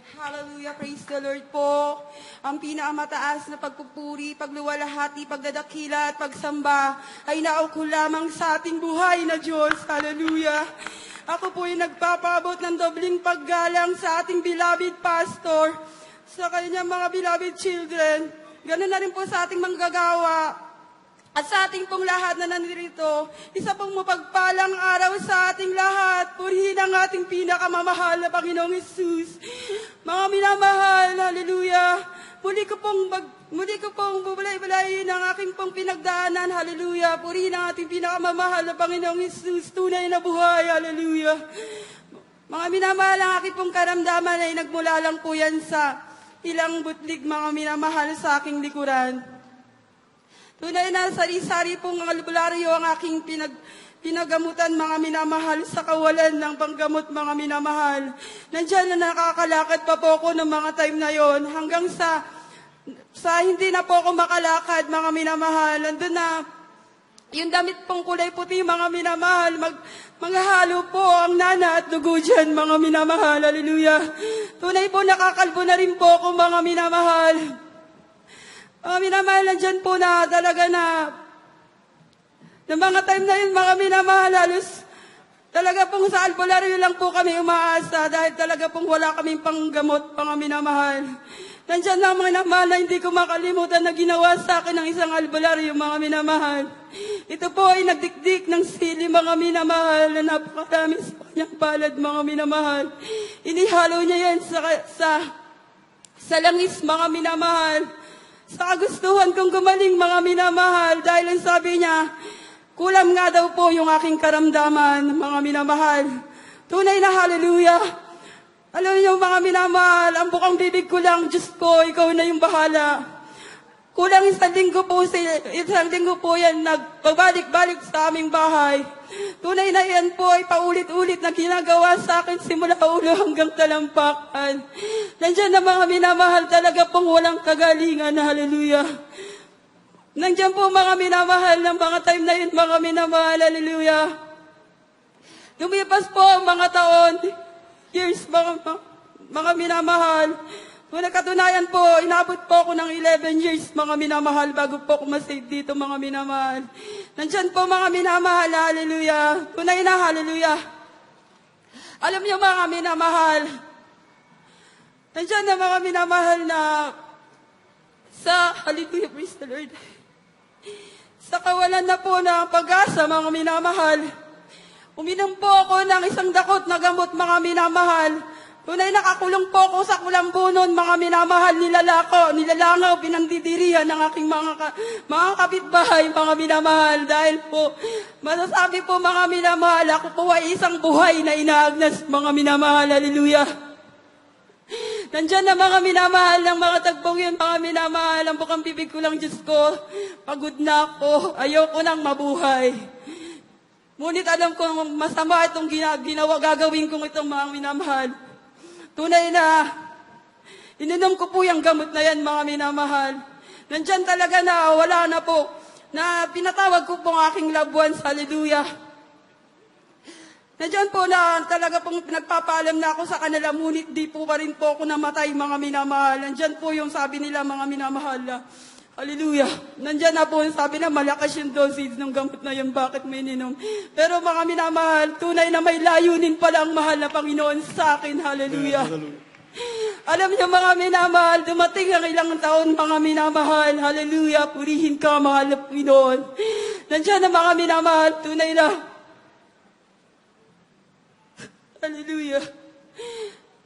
Hallelujah, praise the Lord po. Ang pinakamataas na pagpupuri, pagluwalhati, pagdadakila at pagsamba ay nauko lamang sa ating buhay na Diyos. Hallelujah. Ako po ay nagpapabot ng dobling paggalang sa ating beloved pastor, sa kanyang mga beloved children. Ganun na rin po sa ating manggagawa. At sa ating pong lahat na nandito, isa pong mapagpalang araw sa ating lahat. Purihin ang ating pinakamamahal na Panginoong Hesus. Mga minamahal, hallelujah. Muli ko pong bubulay-bulayin ang aking pong pinagdaanan, hallelujah. Purihin ang ating pinakamamahal na Panginoong Hesus. Tunay na buhay, hallelujah. Mga minamahal, ang aking pong karamdaman ay nagmula lang po yan sa ilang butlig, mga minamahal, sa aking likuran. Tunay na sari-sari pong albularyo ang aking pinagamutan, mga minamahal, sa kawalan ng panggamot, mga minamahal. Nandiyan na nakakalakad pa po ako ng mga time na yon, hanggang sa hindi na po ako makalakad, mga minamahal. Nandun na yung damit pong kulay puti, mga minamahal, maghahalo po ang nana at dugo dyan, mga minamahal. Hallelujah. Tunay po nakakalbo na rin po ako, mga minamahal. Mga minamahal, nandyan po na talaga na mga time na yun, mga minamahal, halos talaga pong sa albularyo lang po kami umaasa dahil talaga pong wala kaming panggamot, mga minamahal. Nandyan na mga minamahal na hindi ko makalimutan na ginawa sa akin ng isang albularyo, mga minamahal. Ito po ay nagdikdik ng sili, mga minamahal, na napakarami sa kanyang palad, mga minamahal. Inihalo niya yan sa langis, mga minamahal. Sa kagustuhan kong gumaling, mga minamahal, dahil ang sabi niya, kulam nga daw po yung aking karamdaman, mga minamahal. Tunay na hallelujah. Alam niyo, mga minamahal, ang bukang bibig ko lang, Diyos ko, ikaw na yung bahala. Kulang isang linggo po yan nagbabalik-balik sa aming bahay. Tunay na yan po ay paulit-ulit na ginagawa sa akin simula ulo hanggang talampakan. Nandiyan na mga minamahal, talaga pong walang kagalingan, hallelujah. Nandiyan po mga minamahal ng mga time na yun, mga minamahal, hallelujah. Lumipas po ang mga taon, years, mga minamahal. Kung nagkatunayan po, inabot po ako ng 11 years, mga minamahal, bago po ako masave dito, mga minamahal. Nandyan po, mga minamahal, hallelujah. Tunay na, hallelujah. Alam niyo, mga minamahal, nandyan na, mga minamahal, na sa, hallelujah, praise the Lord, sa kawalan na po ng pag-asa, mga minamahal, uminom po ako ng isang dakot na gamot, mga minamahal. Tunay nakakulong po ako sa kulambunon, mga minamahal, nilalangaw, pinandidirihan ng aking mga kapitbahay, mga minamahal. Dahil po, masasabi po, mga minamahal, ako po ay isang buhay na inaagnas, mga minamahal, hallelujah. Nandyan na, mga minamahal, ng mga tagpong yun, mga minamahal, ang bukang bibig ko lang, Diyos ko, pagod na ako, ayoko nang mabuhay. Ngunit alam ko, masama itong gagawin kong itong mga minamahal. Tunay na, ininom ko po yung gamot na yan, mga minamahal. Nandyan talaga na, wala na po, na pinatawag ko po ang aking loved ones, hallelujah. Nandyan po na talaga pong nagpapaalam na ako sa kanila, ngunit di po pa rin po ako namatay, mga minamahal. Nandyan po yung sabi nila, mga minamahal, hallelujah. Nandyan na po yung sabi na malakas yung dosage ng gamot na yun, bakit may ininom. Pero mga minamahal, tunay na may layunin pala ang mahal na Panginoon sa akin, hallelujah. Alam niyo, mga minamahal, dumating ang ilang taon, mga minamahal, hallelujah, purihin ka, mahal na Panginoon. Nandyan na, mga minamahal, tunay na, hallelujah.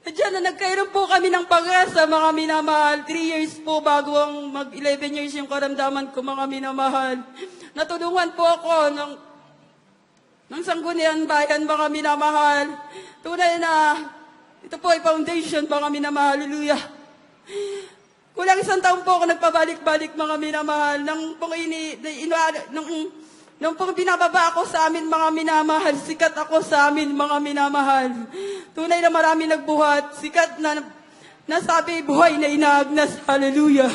Diyan na nagkaroon po kami ng pag-asa, mga minamahal. 3 years po bago ang mag-11 years yung karamdaman ko, mga minamahal. Natulungan po ako ng Sangguniang Bayan, mga minamahal. Tunay na, ito po ay foundation, mga minamahal. Hallelujah. Kulang isang taon po ako nagpabalik-balik, mga minamahal. Nung pong binababa ako sa amin, mga minamahal, sikat ako sa amin, mga minamahal. Tunay na marami nagbuhat, sikat na nasabi, buhay na inaagnas, hallelujah.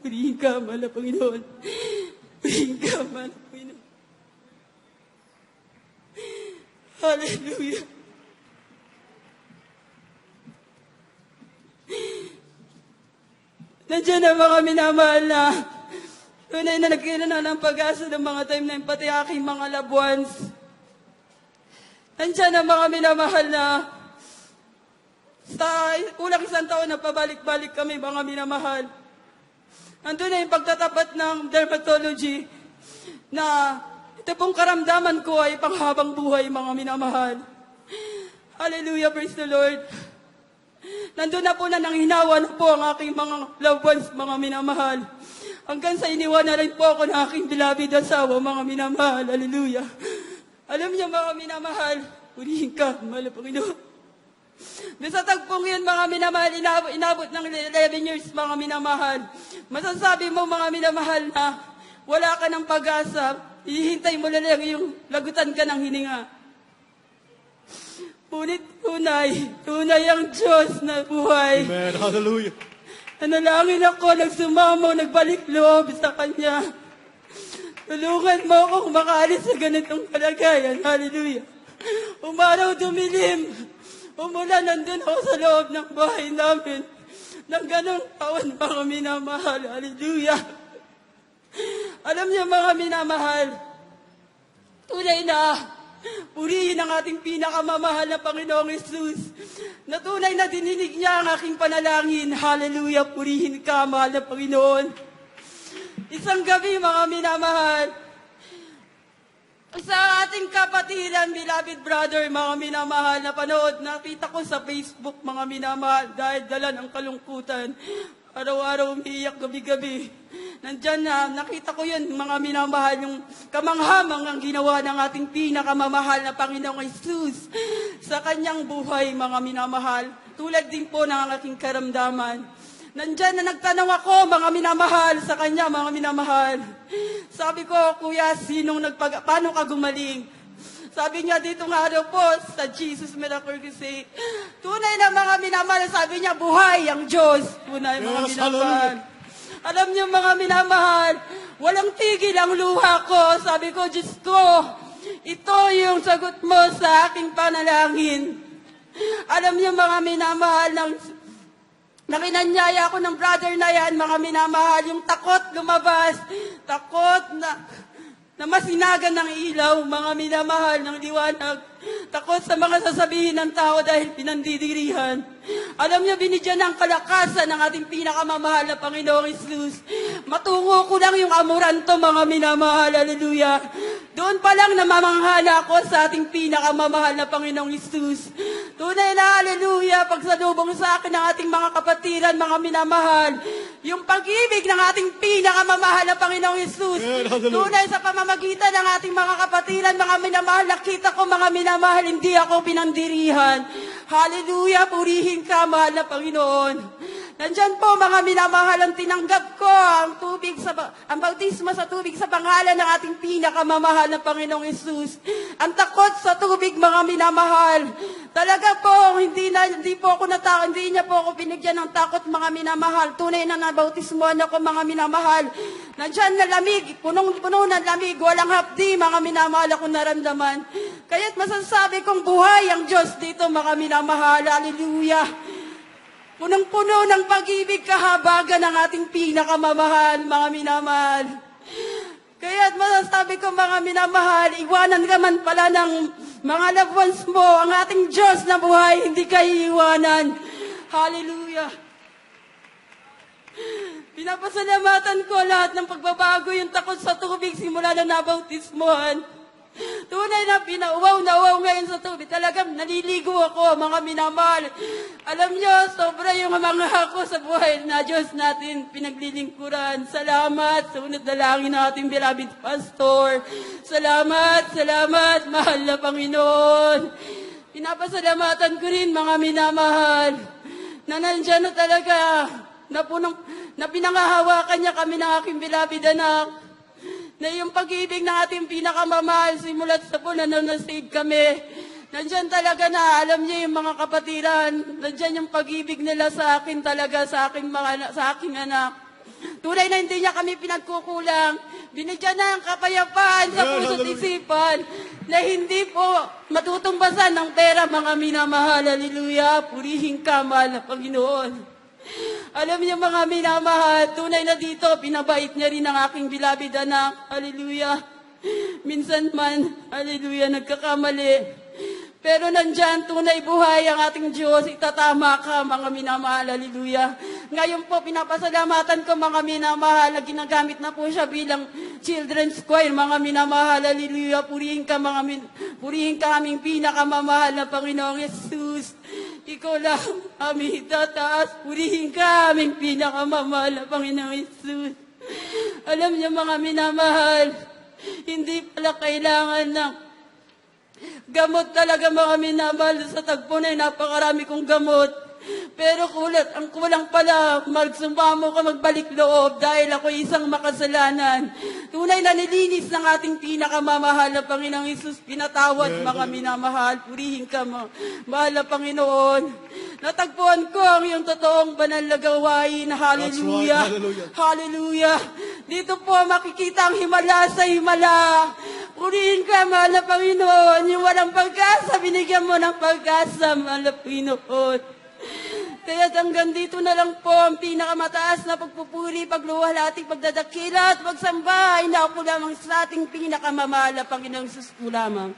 Purihin ka, mahal na Panginoon. Purihin ka, mahal na Panginoon. Hallelujah. Nandiyan na mga minamahal na tunay na nagkailan ng pag-asa ng mga time na yun, pati aking mga loved ones. Nandiyan na mga minamahal na sa kulang isang taon na pabalik-balik kami mga minamahal. Nandun na yung pagtatapat ng dermatology na ito pong karamdaman ko ay panghabang buhay mga minamahal. Hallelujah, praise the Lord. Nandun na po na nanghinawa na po ang aking mga loved ones, mga minamahal. Hanggang sa iniwan na rin po ako ng aking beloved asawa, mga minamahal. Hallelujah. Alam niyo, mga minamahal, purihin ka, mahal na Panginoon. Sa tagpong yun, mga minamahal, inabot ng 11 years, mga minamahal. Masasabi mo, mga minamahal, na wala ka ng pag-asa, ihintay mo na lang yung lagutan ka ng hininga. Punit tunay ang Diyos na buhay. Amen. Hallelujah. Nanalangin ako, nagsumamo, nagbalik loob sa Kanya. Tulungan mo akong makaalis sa ganitong kalagayan. Hallelujah. Umaraw dumilim. Umulan, nandun ako sa loob ng bahay namin. Nang ganong taon, mga minamahal. Hallelujah. Alam niyo, mga minamahal, tunay na purihin ang ating pinakamamahal na Panginoong Hesus. Na tunay na dininig niya ang aking panalangin. Hallelujah, purihin ka, mahal na Panginoon. Isang gabi, mga minamahal, sa ating kapatiran, beloved brother, mga minamahal, na panood, nakita ko sa Facebook, mga minamahal, dahil dala ng kalungkutan. Araw-araw umiiyak gabi-gabi. Nandyan na, nakita ko yun, mga minamahal, yung kamanghamang ang ginawa ng ating pinakamamahal na Panginoong Hesus sa kanyang buhay, mga minamahal. Tulad din po ng aking karamdaman. Nandyan na nagtanong ako, mga minamahal, sa kanya, mga minamahal. Sabi ko, Kuya, paano ka gumaling? Sabi niya, dito nga daw po, sa Jesus Miracle Crusade. Tunay na mga minamahal, sabi niya, buhay ang Diyos. Tunay, mga Yes, minamahal. Alam niyo, mga minamahal, walang tigil ang luha ko. Sabi ko, Diyos ko, ito yung sagot mo sa aking panalangin. Alam niyo, mga minamahal, nang inanyaya ako ng brother na yan, mga minamahal, yung takot lumabas, takot na masinagan ng ilaw, mga minamahal ng liwanag, takot sa mga sasabihin ng tao dahil pinandidirihan. Alam niyo, binigyan ng kalakasan ng ating pinakamamahal na Panginoong Hesus. Matungo ko lang yung amuranto, mga minamahal, hallelujah. Doon pa lang namamanghala ako sa ating pinakamamahal na Panginoong Hesus. Tunay na, hallelujah, pagsalubong sa akin ng ating mga kapatiran, mga minamahal, yung pag-ibig ng ating pinakamamahal na Panginoong Hesus. Tunay sa pamamagitan ng ating mga kapatiran, mga minamahal, nakita ko, mga minamahal, hindi ako pinandirihan. Hallelujah, purihin ka, mahal na Panginoon. Nandyan po, mga minamahal, ang tinanggap ko ang bautismo sa tubig sa pangalan ng ating pinakamamahal na Panginoong Hesus. Ang takot sa tubig, mga minamahal. Talaga po, hindi niya po ako binigyan ng takot, mga minamahal. Tunay na nabautismoan ako, mga minamahal. Nandyan na lamig, punong-puno ng lamig, walang hapdi, mga minamahal ako naramdaman. Kaya't masasabi kong buhay ang Diyos dito, mga minamahal. Hallelujah. Punong-puno ng pag-ibig, kahabagan ng ating pinakamamahal, mga minamahal. Kaya't masasabi ko, mga minamahal, iwanan ka man pala ng mga loved ones mo, ang ating Diyos na buhay, hindi ka iiwanan. Hallelujah. Pinapasalamatan ko lahat ng pagbabago, yung takot sa tubig, simula na nabautismohan. Tunay na pinauwaw na uwaw ngayon sa tubig. Talagang naliligo ako, mga minamahal. Alam niyo, sobra yung mga ako sa buhay na Diyos natin pinaglilingkuran. Salamat sa unat dalangin ng ating beloved pastor. Salamat, mahal na Panginoon. Pinapasalamatan ko rin, mga minamahal, na nandyan na talaga, na pinangahawakan niya kami ng aking beloved anak. Na yung pag-ibig ng ating pinakamamahal, simulat sa po na nasave kami. Nandyan talaga na, alam niyo yung mga kapatiran, nandyan yung pag-ibig nila sa akin talaga, sa aking anak. Tunay na hindi niya kami pinagkukulang. Binigyan na ang kapayapaan sa puso't isipan na hindi po matutumbasan ng pera, mga minamahal. Hallelujah, purihin ka, mahal na Panginoon. Alam niyo mga minamahal, tunay na dito, pinabait niya rin ang aking bilabid anak. Hallelujah. Minsan man, hallelujah, nagkakamali. Pero nandyan, tunay buhay ang ating Diyos. Itatama ka, mga minamahal. Hallelujah. Ngayon po, pinapasalamatan ko, mga minamahal, na ginagamit na po siya bilang children's choir, mga minamahal. Hallelujah. Purihin ka aming pinakamamahal na Panginoong Yesus. Ikaw lang aming tataas. Purihin ka aming pinakamamahal na Panginoong Yesus. Alam niyo, mga minamahal, hindi pala kailangan ng gamot talaga, mga minamahal. Sa tagpo na napakarami kong gamot. Pero ang kulang pala, magsumamo ka, magbalik loob dahil ako isang makasalanan. Tunay na nilinis ng ating pinakamamahal na Panginoong Isus. Pinatawad, mga minamahal. Purihin ka, mahal na Panginoon. Natagpuan ko ang iyong totoong banal na gawain. Hallelujah. That's right. Hallelujah. Hallelujah. Dito po makikita ang himala sa himala. Purihin ka, mahal na Panginoon. Yung walang pag-asa, binigyan mo ng pag-asa, mahal na Panginoon. Kaya hanggang dito na lang po ang pinakamataas na pagpupuri, pagluwalhati, pagdadakila at pagsamba. Ay naku lamang sa ating pinakamamahal na Panginoong Sus po lamang.